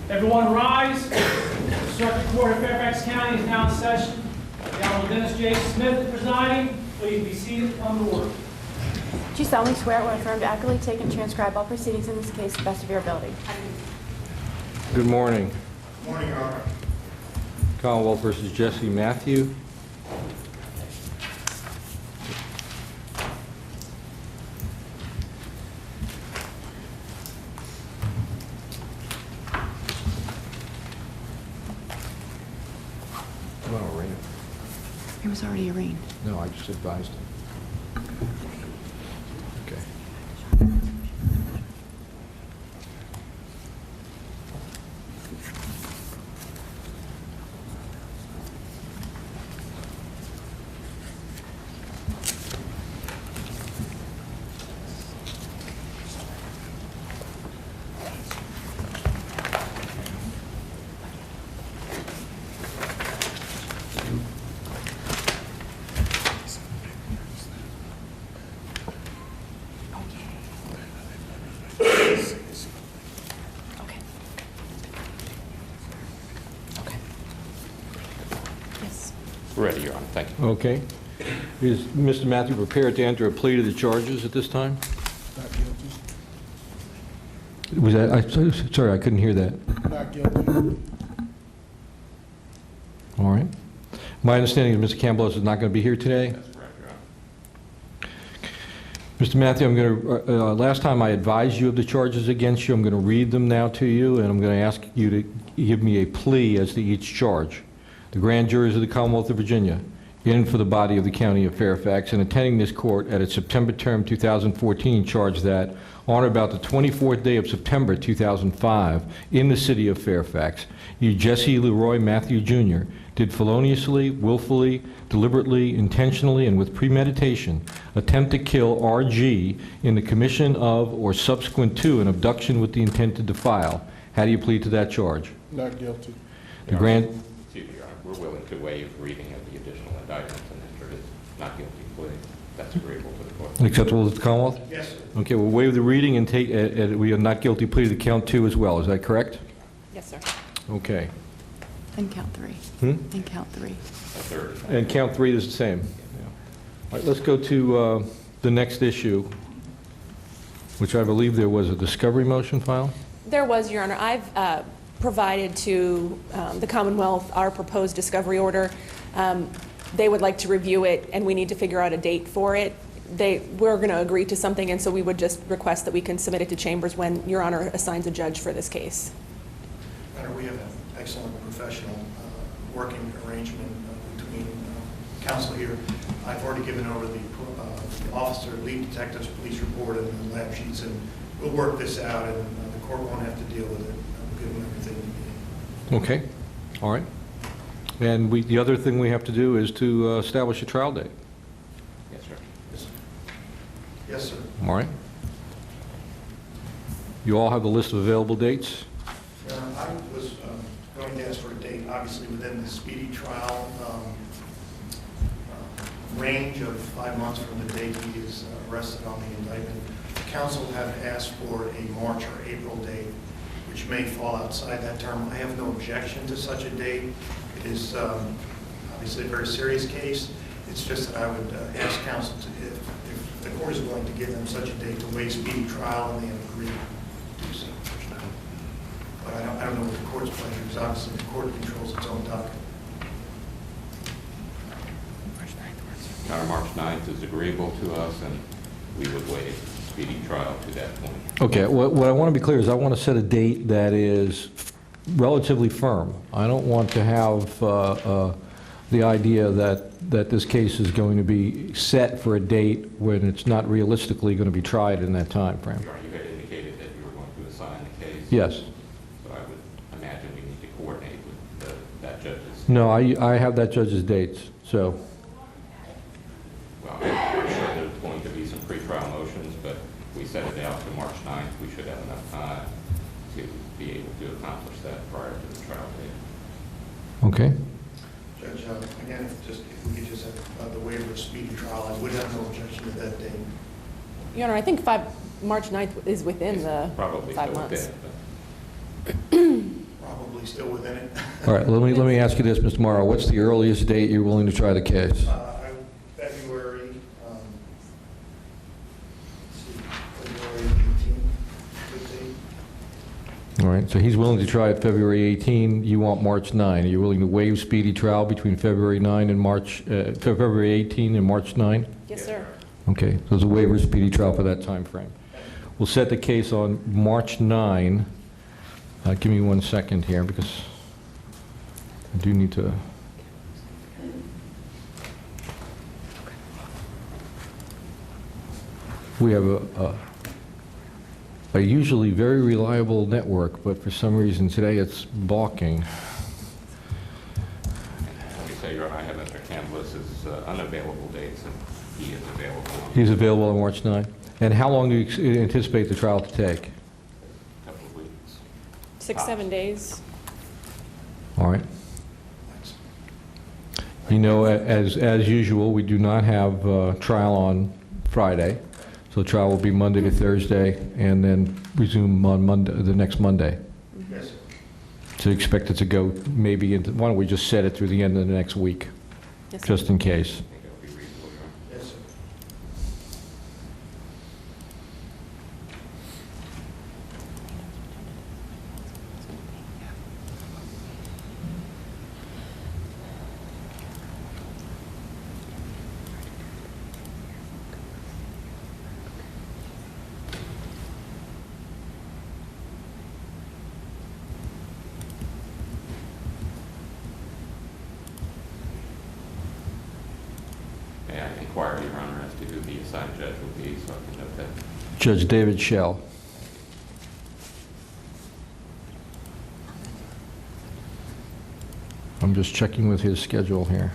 Everyone rise. The Circuit Court of Fairfax County is now in session. The Honorable Dennis J. Smith presiding. Please be seated and come to order. Do you solemnly swear or affirm to accurately take and transcribe all proceedings in this case to the best of your ability? Good morning. Good morning, Your Honor. Commonwealth versus Jesse Matthew. Well, arraigned. He was already arraigned. No, I just advised him. Okay. Ready, Your Honor. Thank you. Okay. Is Mr. Matthew prepared to enter a plea to the charges at this time? Not guilty. Was that, sorry, I couldn't hear that. Not guilty. All right. My understanding is Mr. Campbell is not going to be here today? That's correct, Your Honor. Mr. Matthew, I'm going to, last time I advised you of the charges against you, I'm going to read them now to you, and I'm going to ask you to give me a plea as to each charge. The grand jurors of the Commonwealth of Virginia, in for the body of the County of Fairfax, and attending this court at its September term 2014, charge that on or about the 24th day of September 2005, in the city of Fairfax, you, Jesse Leroy Matthew Jr., did feloniously, willfully, deliberately, intentionally, and with premeditation attempt to kill R.G. in the commission of or subsequent to an abduction with the intent to defile. How do you plead to that charge? Not guilty. The grand... Excuse me, Your Honor. We're willing to waive reading of the additional indictments and enter his not guilty plea. That's agreeable to the court. Acceptable to the Commonwealth? Yes, sir. Okay, we'll waive the reading and take, we are not guilty plea to count 2 as well. Is that correct? Yes, sir. Okay. And count 3. And count 3. A third. And count 3 is the same. All right, let's go to the next issue, which I believe there was a discovery motion filed. There was, Your Honor. I've provided to the Commonwealth our proposed discovery order. They would like to review it, and we need to figure out a date for it. We're going to agree to something, and so we would just request that we can submit it to Chambers when Your Honor assigns a judge for this case. Your Honor, we have an excellent professional working arrangement between counsel here. I've already given over the officer, lead detective's police report and the lab sheets, and we'll work this out, and the court won't have to deal with it. I'll give them everything they need. Okay. All right. And the other thing we have to do is to establish a trial date. Yes, sir. Yes, sir. All right. You all have the list of available dates? Your Honor, I was going to ask for a date, obviously, within the speedy trial range of 5 months from the date he is arrested on the indictment. Counsel have asked for a March or April date, which may fall outside that term. I have no objection to such a date. It is obviously a very serious case. It's just that I would ask counsel to, if the court is willing to give them such a date to waive speedy trial, and they have agreed to do so. But I don't know what the court's pleasure is. Obviously, the court controls its own docket. Your Honor, March 9th is agreeable to us, and we would waive speedy trial to that point. Okay. What I want to be clear is I want to set a date that is relatively firm. I don't want to have the idea that this case is going to be set for a date when it's not realistically going to be tried in that time frame. Your Honor, you had indicated that you were going to assign the case. Yes. So I would imagine we need to coordinate with that judge's. No, I have that judge's dates, so. Well, I'm sure there's going to be some pretrial motions, but if we set it out to March 9th, we should have enough time to be able to accomplish that prior to the trial date. Okay. Judge, again, if we could just have the waiver of speedy trial, I would have no objection to that date. Your Honor, I think March 9th is within the Probably 5 still months. within, but Or Probably still within it. All right, let me ask you this, Mr. Morrow. What's the earliest date you're willing to try the case? February, let's see, February 18th, good date. All right, so he's willing to try it February 18. You want March 9. Are you willing to waive speedy trial between February 9 and February 18 and March 9? Yes, sir. Okay, so there's a waiver of speedy trial for that time frame. We'll set the case on March 9. Give me 1 second here, because I do need to... We have a usually very reliable network, but for some reason today it's balking. Let me say, Your Honor, I have Mr. Campbell's unavailable dates, and he is available. He's available on March 9. And how long do you anticipate the trial to take? A couple of weeks. 6-7 days. All right. You know, as usual, we do not have trial on Friday, so trial will be Monday to Thursday, and then resume on Monday, the next Monday. Yes, sir. So you expect it to go maybe into, why don't we just set it through the end of the next week, Yes, sir. just in case. I think it'll be reasonable, Your Honor. Yes, sir. May I inquire, Your Honor, as to who the assigned judge will be, so I can note that? Judge David Schell. I'm just checking with his schedule here.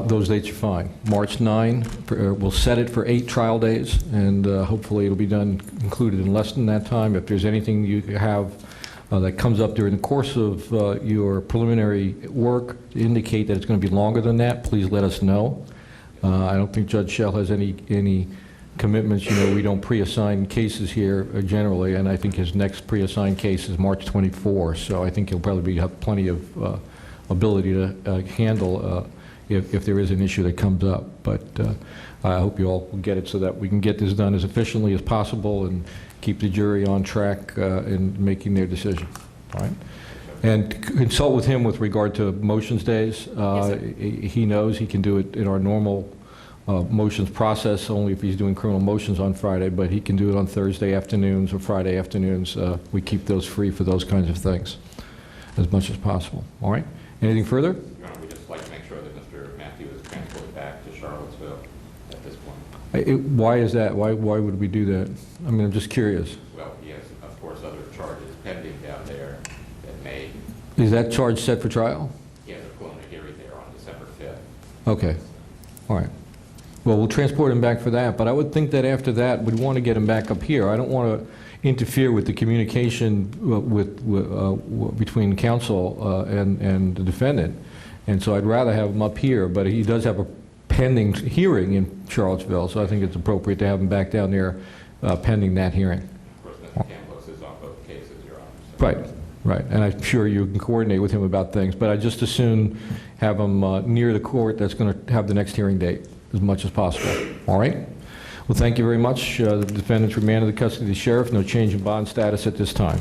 Those dates are fine. March 9, we'll set it for 8 trial days, and hopefully it'll be done, included in less than that time. If there's anything you have that comes up during the course of your preliminary work to indicate that it's going to be longer than that, please let us know. I don't think Judge Schell has any commitments. You know, we don't pre-assign cases here generally, and I think his next pre-assigned case is March 24, so I think he'll probably have plenty of ability to handle if there is an issue that comes up. But I hope you all will get it so that we can get this done as efficiently as possible and keep the jury on track in making their decision. All right? And consult with him with regard to motions days. Yes, sir. He knows he can do it in our normal motions process, only if he's doing criminal motions on Friday, but he can do it on Thursday afternoons or Friday afternoons. We keep those free for those kinds of things as much as possible. All right? Anything further? Your Honor, we'd just like to make sure that Mr. Matthew is transported back to Charlottesville at this point. Why is that? Why would we do that? I mean, I'm just curious. Well, he has, of course, other charges pending down there that may, Is that charge set for trial? he has a preliminary hearing there on December 5th. Okay. All right. Well, we'll transport him back for that, but I would think that after that, we'd want to get him back up here. I don't want to interfere with the communication between counsel and the defendant, and so I'd rather have him up here, but he does have a pending hearing in Charlottesville, so I think it's appropriate to have him back down there pending that hearing. Of course, Mr. Campos is on both cases, Your Honor. So- Right, right, and I'm sure you can coordinate with him about things, but I just as soon have him near the court that's going to have the next hearing date as much as possible. All right? Well, thank you very much. The defendant's remanded to the custody of the sheriff. No change in bond status at this time.